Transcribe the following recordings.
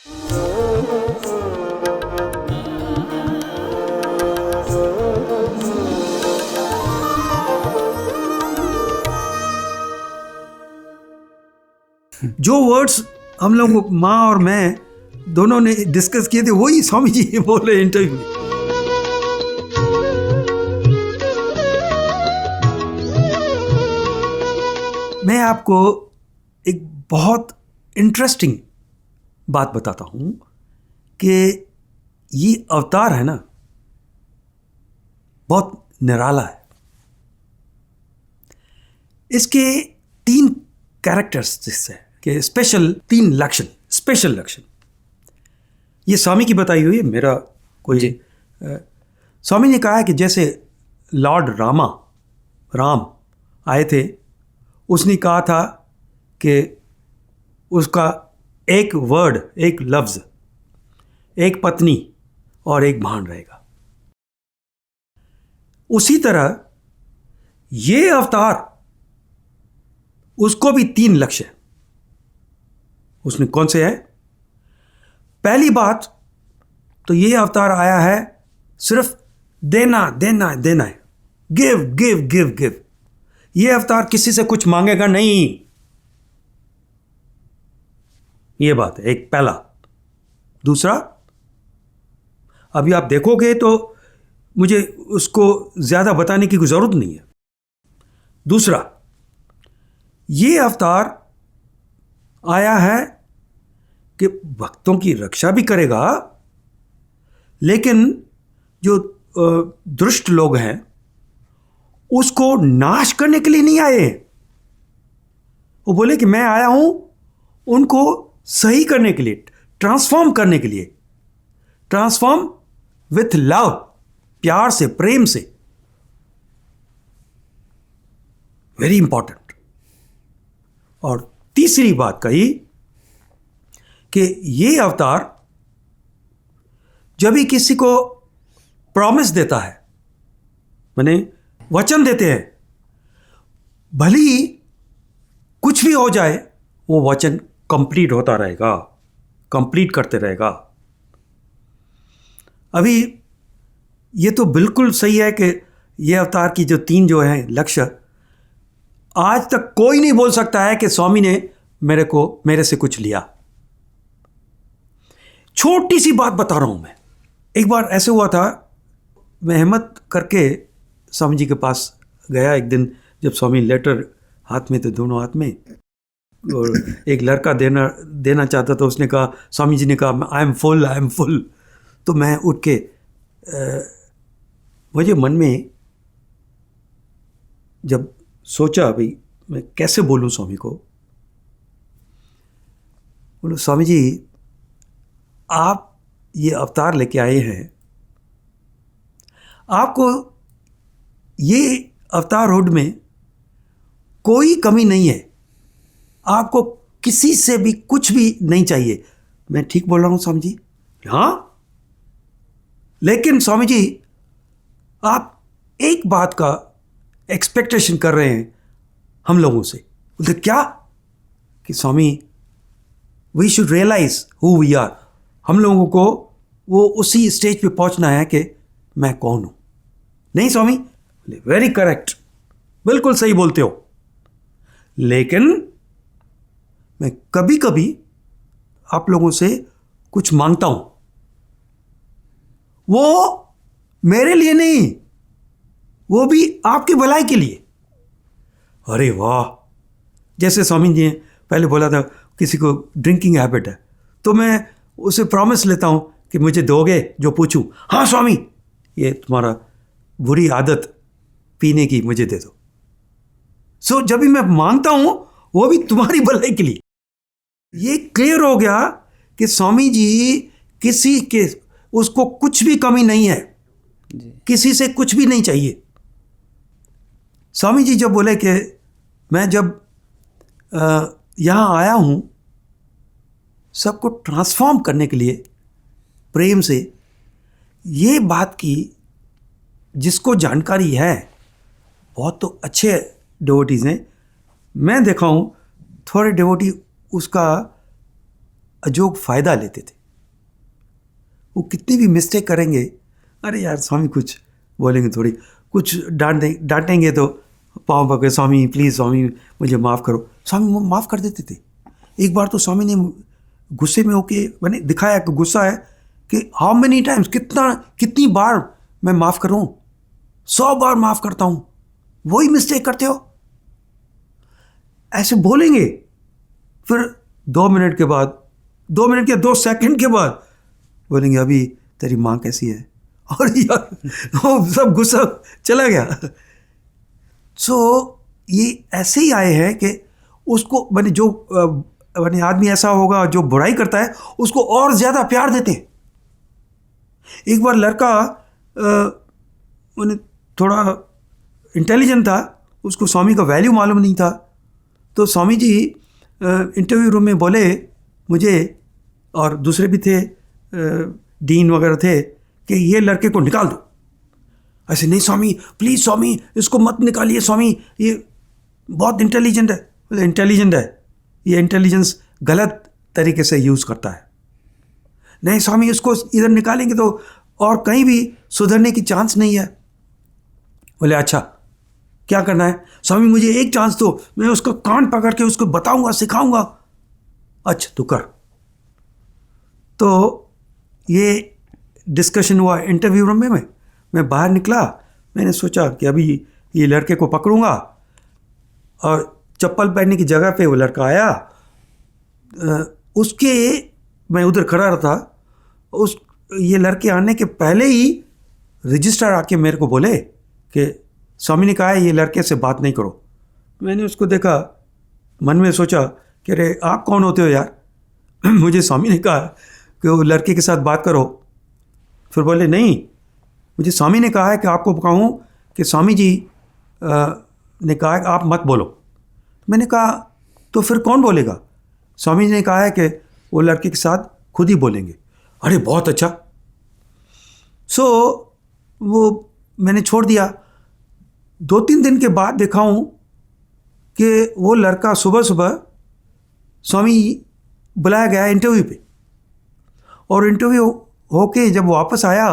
जो वर्ड्स हम लोग माँ और मैं दोनों ने डिस्कस किए थे वही स्वामी जी बोल रहे इंटरव्यू में। मैं आपको एक बहुत इंटरेस्टिंग बात बताता हूं कि ये अवतार है ना, बहुत निराला है। इसके 3 कैरेक्टरिस्टिक्स है कि स्पेशल 3 लक्षण, स्पेशल लक्षण। ये स्वामी की बताई हुई है, मेरा कोई स्वामी ने कहा है कि जैसे लॉर्ड राम आए थे, उसने कहा था कि उसका एक वर्ड, एक लफ्ज, एक पत्नी और एक भान रहेगा। उसी तरह ये अवतार, उसको भी 3 लक्ष्य है। उसने कौन से है? पहली बात तो ये अवतार आया है सिर्फ देना देना देना है, गिव गिव गिव गिव। ये अवतार किसी से कुछ मांगेगा नहीं, ये बात है एक पहला। दूसरा, अभी आप देखोगे तो मुझे उसको ज्यादा बताने की कोई जरूरत नहीं है। दूसरा, ये अवतार आया है कि भक्तों की रक्षा भी करेगा, लेकिन जो दुष्ट लोग हैं उसको नाश करने के लिए नहीं आए। वो बोले कि मैं आया हूं उनको सही करने के लिए, ट्रांसफॉर्म करने के लिए। ट्रांसफॉर्म विथ लव, प्यार से, प्रेम से। Very important. और तीसरी बात कही कि ये अवतार जब भी किसी को प्रॉमिस देता है, माने वचन देते हैं, भली कुछ भी हो जाए वो वचन कंप्लीट होता रहेगा, कंप्लीट करते रहेगा। अभी ये तो बिल्कुल सही है कि ये अवतार की जो 3 जो हैं लक्ष्य, आज तक कोई नहीं बोल सकता है कि स्वामी ने मेरे से कुछ लिया। छोटी सी बात बता रहा हूं मैं। एक बार ऐसे हुआ था, मैं हिम्मत करके स्वामी जी के पास गया एक दिन, जब स्वामी लेटर हाथ में थे, दोनों हाथ में, और एक लड़का देना चाहता था। उसने कहा, स्वामी जी ने कहा, आई एम फुल। तो मैं उठ के मुझे मन में जब सोचा, भाई मैं कैसे बोलूं स्वामी को। बोलो, स्वामी जी आप ये अवतार लेके आए हैं, आपको ये अवतार हुड में कोई कमी नहीं है, आपको किसी से भी कुछ भी नहीं चाहिए। मैं ठीक बोल रहा हूं स्वामी जी? हाँ, लेकिन स्वामी जी आप एक बात का एक्सपेक्टेशन कर रहे हैं हम लोगों से। बोलते क्या? कि Swami we should realise who we are. हम लोगों को वो उसी स्टेज पे पहुंचना है कि मैं कौन हूं। नहीं स्वामी? वेरी करेक्ट, बिल्कुल सही बोलते हो, लेकिन मैं कभी कभी आप लोगों से कुछ मांगता हूं, वो मेरे लिए नहीं, वो भी आपकी भलाई के लिए। अरे वाह! जैसे स्वामी जी ने पहले बोला था किसी को ड्रिंकिंग हैबिट है, तो मैं उसे प्रॉमिस लेता हूं कि मुझे दोगे जो पूछूं। हाँ स्वामी, ये तुम्हारा बुरी आदत पीने की, मुझे दे दो। सो जब भी मैं मांगता हूं वो भी तुम्हारी भलाई के लिए। ये क्लियर हो गया कि स्वामी जी किसी के, उसको कुछ भी कमी नहीं है, किसी से कुछ भी नहीं चाहिए। स्वामी जी जब बोले कि मैं जब यहां आया हूं सबको ट्रांसफॉर्म करने के लिए प्रेम से, ये बात की जिसको जानकारी है, बहुत तो अच्छे डिवोटीज हैं, मैं देखा हूं थोड़े डिवोटी उसका अजोग फ़ायदा लेते थे। वो कितनी भी मिस्टेक करेंगे, अरे यार स्वामी कुछ बोलेंगे, थोड़ी कुछ डांटेंगे तो पाँव पकड़े, स्वामी प्लीज़, स्वामी मुझे माफ़ करो। स्वामी माफ़ कर देते थे। एक बार तो स्वामी ने गुस्से में होके मैंने दिखाया कि गुस्सा है कि हाउ मेनी टाइम्स, कितनी बार मैं माफ़ करूं? 100 बार माफ़ करता हूं, वही मिस्टेक करते हो। ऐसे बोलेंगे। फिर 2 मिनट के बाद, 2 मिनट के 2 सेकंड के बाद बोलेंगे अभी तेरी माँ कैसी है? और यार वो सब गुस्सा चला गया। सो ये ऐसे ही आए हैं कि उसको मैंने जो मैंने आदमी ऐसा होगा जो बुराई करता है उसको और ज़्यादा प्यार देते हैं। एक बार लड़का मैंने थोड़ा इंटेलिजेंट था, उसको स्वामी का वैल्यू मालूम नहीं था, तो स्वामी जी इंटरव्यू रूम में बोले मुझे, और दूसरे भी थे, डीन वगैरह थे, कि ये लड़के को निकाल दो। ऐसे नहीं स्वामी प्लीज़, स्वामी इसको मत निकालिए, स्वामी ये बहुत इंटेलिजेंट है। बोले इंटेलिजेंट है, ये इंटेलिजेंस गलत तरीके से यूज़ करता है। नहीं स्वामी इसको इधर निकालेंगे तो और कहीं भी सुधरने की चांस नहीं है। बोले अच्छा क्या करना है? स्वामी मुझे एक चांस दो, मैं उसको कान पकड़ के उसको बताऊंगा, सिखाऊंगा। अच्छा तू कर। तो ये डिस्कशन हुआ इंटरव्यू रूम में। मैं बाहर निकला, मैंने सोचा कि अभी ये लड़के को पकड़ूंगा, और चप्पल पहनने की जगह पे वो लड़का आया। उसके मैं उधर खड़ा था, ये लड़के आने के पहले ही रजिस्ट्रार आके मेरे को बोले कि स्वामी ने कहा है ये लड़के से बात नहीं करो। मैंने उसको देखा, मन में सोचा कि अरे आप कौन होते हो यार? मुझे स्वामी ने कहा कि वो लड़के के साथ बात करो। फिर बोले नहीं, मुझे स्वामी ने कहा है कि आपको कहूँ कि स्वामी जी ने कहा कि आप मत बोलो। मैंने कहा तो फिर कौन बोलेगा? स्वामी जी ने कहा है कि वो लड़के के साथ खुद ही बोलेंगे। अरे बहुत अच्छा। सो वो मैंने छोड़ दिया। 2-3 दिन के बाद देखा हूँ कि वो लड़का सुबह सुबह स्वामी बुलाया गया इंटरव्यू पे, और इंटरव्यू होके जब वापस आया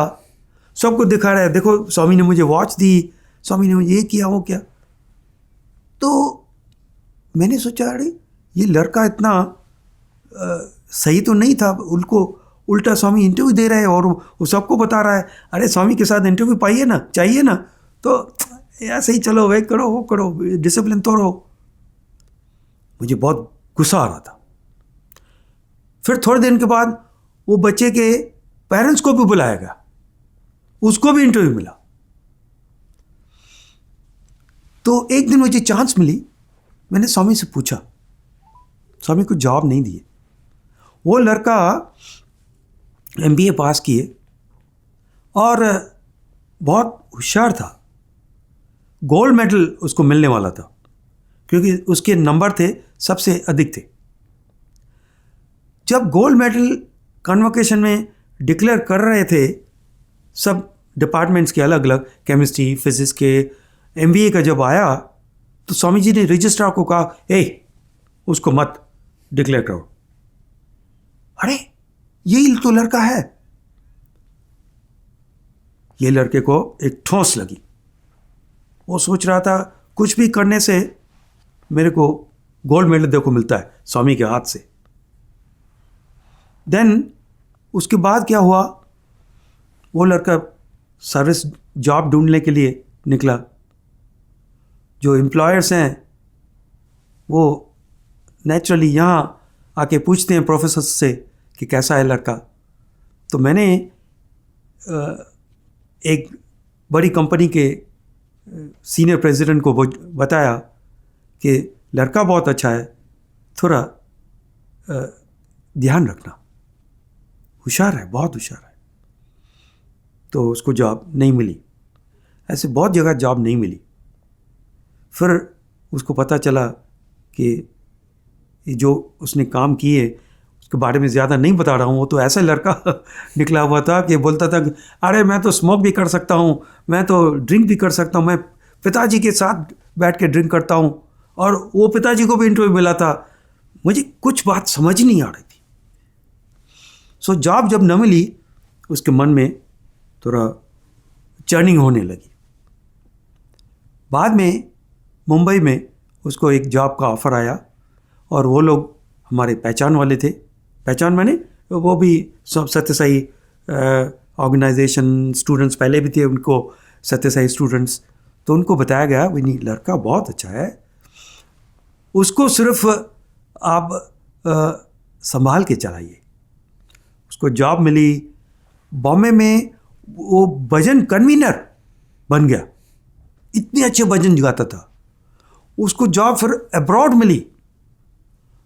सबको दिखा रहा है, देखो स्वामी ने मुझे वॉच दी, स्वामी ने मुझे ये किया वो किया। तो मैंने सोचा अरे ये लड़का इतना सही तो नहीं था, उनको उल्टा स्वामी इंटरव्यू दे रहे हैं और वो सबको बता रहा है अरे स्वामी के साथ इंटरव्यू पाइए ना, चाहिए ना, तो ऐसे ही चलो वेट करो, वो करो, डिसिप्लिन तोड़ो। मुझे बहुत गुस्सा आ रहा था। फिर थोड़े दिन के बाद वो बच्चे के पेरेंट्स को भी बुलाया गया, उसको भी इंटरव्यू मिला। तो एक दिन मुझे चांस मिली, मैंने स्वामी से पूछा, स्वामी को जवाब नहीं दिए। वो लड़का MBA पास किए और बहुत होशियार था, गोल्ड मेडल उसको मिलने वाला था क्योंकि उसके नंबर थे सबसे अधिक थे। जब गोल्ड मेडल कन्वोकेशन में डिक्लेयर कर रहे थे सब डिपार्टमेंट्स के अलग अलग, केमिस्ट्री फिजिक्स के, MBA का जब आया तो स्वामी जी ने रजिस्ट्रार को कहा उसको मत डिक्लेयर करो। अरे यही तो लड़का है। ये लड़के को एक ठोस लगी। वो सोच रहा था कुछ भी करने से मेरे को गोल्ड मेडल देखो मिलता है स्वामी के हाथ से। देन उसके बाद क्या हुआ, वो लड़का सर्विस जॉब ढूंढने के लिए निकला। जो एम्प्लॉयर्स हैं वो नेचुरली यहाँ आके पूछते हैं प्रोफेसर से कि कैसा है लड़का। तो मैंने एक बड़ी कंपनी के सीनियर प्रेसिडेंट को बताया कि लड़का बहुत अच्छा है, थोड़ा ध्यान रखना, होशियार है, बहुत होशियार है। तो उसको जॉब नहीं मिली। ऐसे बहुत जगह जॉब नहीं मिली। फिर उसको पता चला कि जो उसने काम किए उसके बारे में ज़्यादा नहीं बता रहा हूँ। वो तो ऐसा लड़का निकला हुआ था कि बोलता था कि अरे मैं तो स्मोक भी कर सकता हूँ, मैं तो ड्रिंक भी कर सकता हूँ, मैं पिताजी के साथ बैठ के ड्रिंक करता हूँ। और वो पिताजी को भी इंटरव्यू मिला था। मुझे कुछ बात समझ नहीं आ रही थी। सो जॉब जब न मिली उसके मन में थोड़ा चर्निंग होने लगी। बाद में मुंबई में उसको एक जॉब का ऑफ़र आया और वो लोग हमारे पहचान वाले थे। पहचान माने वो भी सब सत्य साई ऑर्गेनाइजेशन स्टूडेंट्स पहले भी थे उनको, सत्य साई स्टूडेंट्स। तो उनको बताया गया भाई नहीं, लड़का बहुत अच्छा है, उसको सिर्फ आप संभाल के चलाइए। उसको जॉब मिली बॉम्बे में, वो भजन कन्वीनर बन गया, इतने अच्छे भजन गाता था। उसको जॉब फिर अब्रॉड मिली,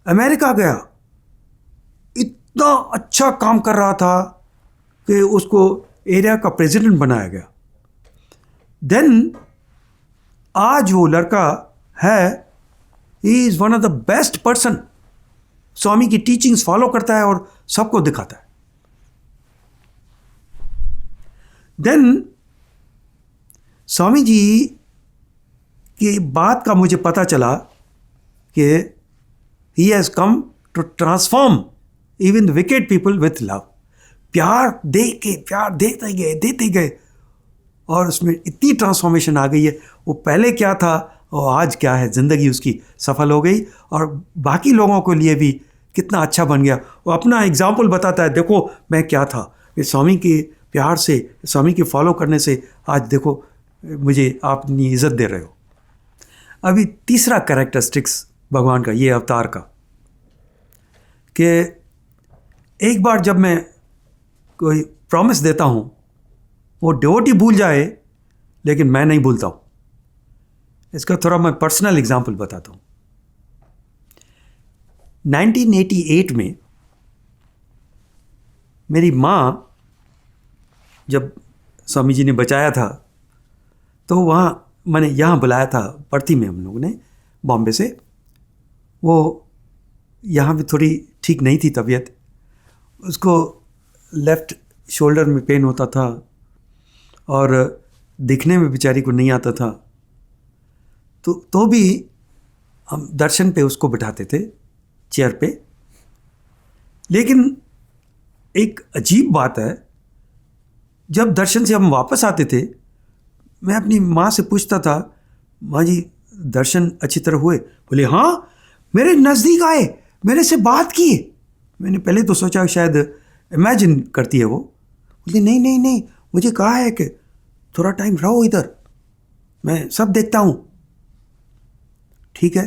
अमेरिका गया, इतना अच्छा काम कर रहा था कि उसको एरिया का प्रेसिडेंट बनाया गया। देन आज वो लड़का है, he is one of the best person, Swami की टीचिंग्स फॉलो करता है और सबको दिखाता है। देन स्वामी जी की बात का मुझे पता चला कि he has come to transform even the wicked people with love. प्यार दे के, प्यार देते गए और उसमें इतनी ट्रांसफॉर्मेशन आ गई है। वो पहले क्या था और आज क्या है, ज़िंदगी उसकी सफल हो गई और बाकी लोगों के लिए भी कितना अच्छा बन गया। वो अपना एग्जाम्पल बताता है, देखो मैं क्या था, ये स्वामी के प्यार से, स्वामी के फॉलो करने से आज देखो मुझे आप अपनी इज़्ज़त दे रहे हो। अभी तीसरा कैरेक्टरिस्टिक्स भगवान का, ये अवतार का, कि एक बार जब मैं कोई प्रॉमिस देता हूँ वो डिवोटी भूल जाए लेकिन मैं नहीं भूलता हूँ। इसका थोड़ा मैं पर्सनल एग्जांपल बताता हूँ। 1988 में मेरी माँ जब स्वामी जी ने बचाया था तो वहाँ मैंने यहाँ बुलाया था पड़ती में, हम लोगों ने बॉम्बे से। वो यहाँ भी थोड़ी ठीक नहीं थी तबीयत, उसको लेफ़्ट शोल्डर में पेन होता था और दिखने में बेचारी को नहीं आता था। तो भी हम दर्शन पे उसको बिठाते थे चेयर पे। लेकिन एक अजीब बात है, जब दर्शन से हम वापस आते थे मैं अपनी माँ से पूछता था, माँ जी दर्शन अच्छी तरह हुए? बोले हाँ, मेरे नज़दीक आए, मेरे से बात किए। मैंने पहले तो सोचा शायद इमेजिन करती है वो। बोले नहीं नहीं नहीं, मुझे कहा है कि थोड़ा टाइम रहो इधर, मैं सब देखता हूँ। ठीक है,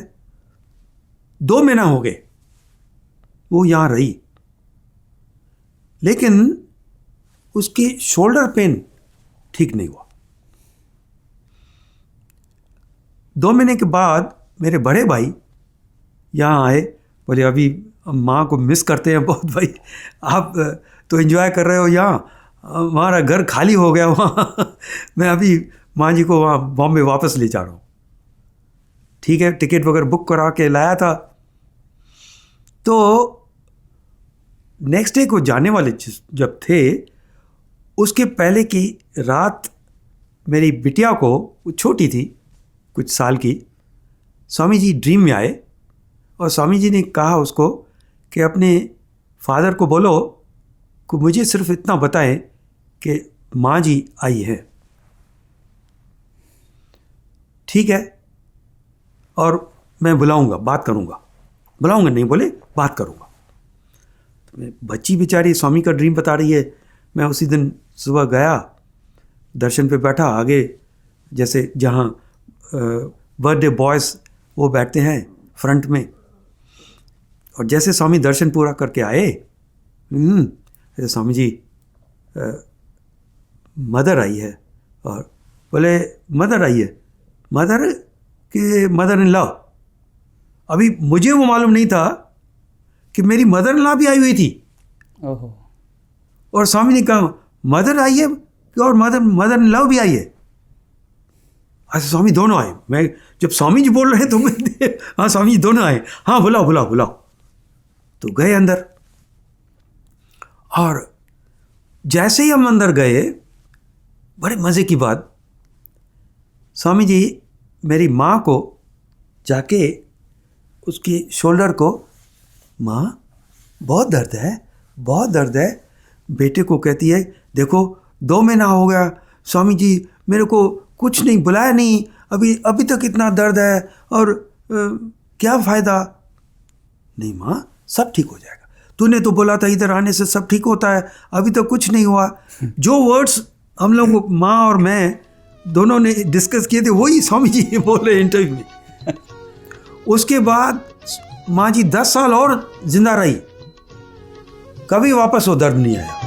2 महीना हो गए वो यहाँ रही, लेकिन उसकी शोल्डर पेन ठीक नहीं हुआ। 2 महीने के बाद मेरे बड़े भाई यहाँ आए, बोले अभी माँ को मिस करते हैं बहुत भाई, आप तो एंजॉय कर रहे हो यहाँ, हमारा घर खाली हो गया वहाँ मैं अभी माँ जी को वहाँ बॉम्बे वापस ले जा रहा हूँ। ठीक है, टिकट वगैरह बुक करा के लाया था। तो नेक्स्ट डे को जाने वाले जब थे, उसके पहले की रात मेरी बिटिया को, वो छोटी थी कुछ साल की, स्वामी जी ड्रीम में आए और स्वामी जी ने कहा उसको कि अपने फादर को बोलो कि मुझे सिर्फ इतना बताएं कि माँ जी आई है। ठीक है, और मैं बुलाऊंगा, बात करूंगा। बुलाऊंगा नहीं बोले, बात करूंगा। तो बच्ची बेचारी स्वामी का ड्रीम बता रही है। मैं उसी दिन सुबह गया, दर्शन पे बैठा, आगे जैसे जहाँ बर्थडे बॉयज़ वो बैठते हैं फ्रंट में, और जैसे स्वामी दर्शन पूरा करके आए, स्वामी जी मदर आई है। और बोले मदर आई है? मदर कि मदर इन लॉ? अभी मुझे वो मालूम नहीं था कि मेरी मदर इन लॉ भी आई हुई थी। ओहो। और स्वामी ने कहा मदर आई है और मदर इन लॉ भी आई है। अच्छा, स्वामी दोनों आए। मैं जब स्वामी जी बोल रहे हैं तो मैं हाँ स्वामी जी दोनों आए, हाँ बुलाओ बुलाओ बुलाओ। तो गए अंदर, और जैसे ही हम अंदर गए, बड़े मज़े की बात, स्वामी जी मेरी माँ को जाके उसकी शोल्डर को, माँ बहुत दर्द है, बहुत दर्द है। बेटे को कहती है, देखो 2 महीना हो गया स्वामी जी, मेरे को कुछ नहीं बुलाया नहीं, अभी तक इतना दर्द है, और क्या फ़ायदा। नहीं माँ, सब ठीक हो जाएगा, तूने तो बोला था इधर आने से सब ठीक होता है, अभी तक कुछ नहीं हुआ। जो वर्ड्स हम लोग माँ और मैं दोनों ने डिस्कस किए थे वही स्वामी जी बोल रहे इंटरव्यू में। उसके बाद माँ जी 10 साल और जिंदा रही, कभी वापस वो दर्द नहीं आया।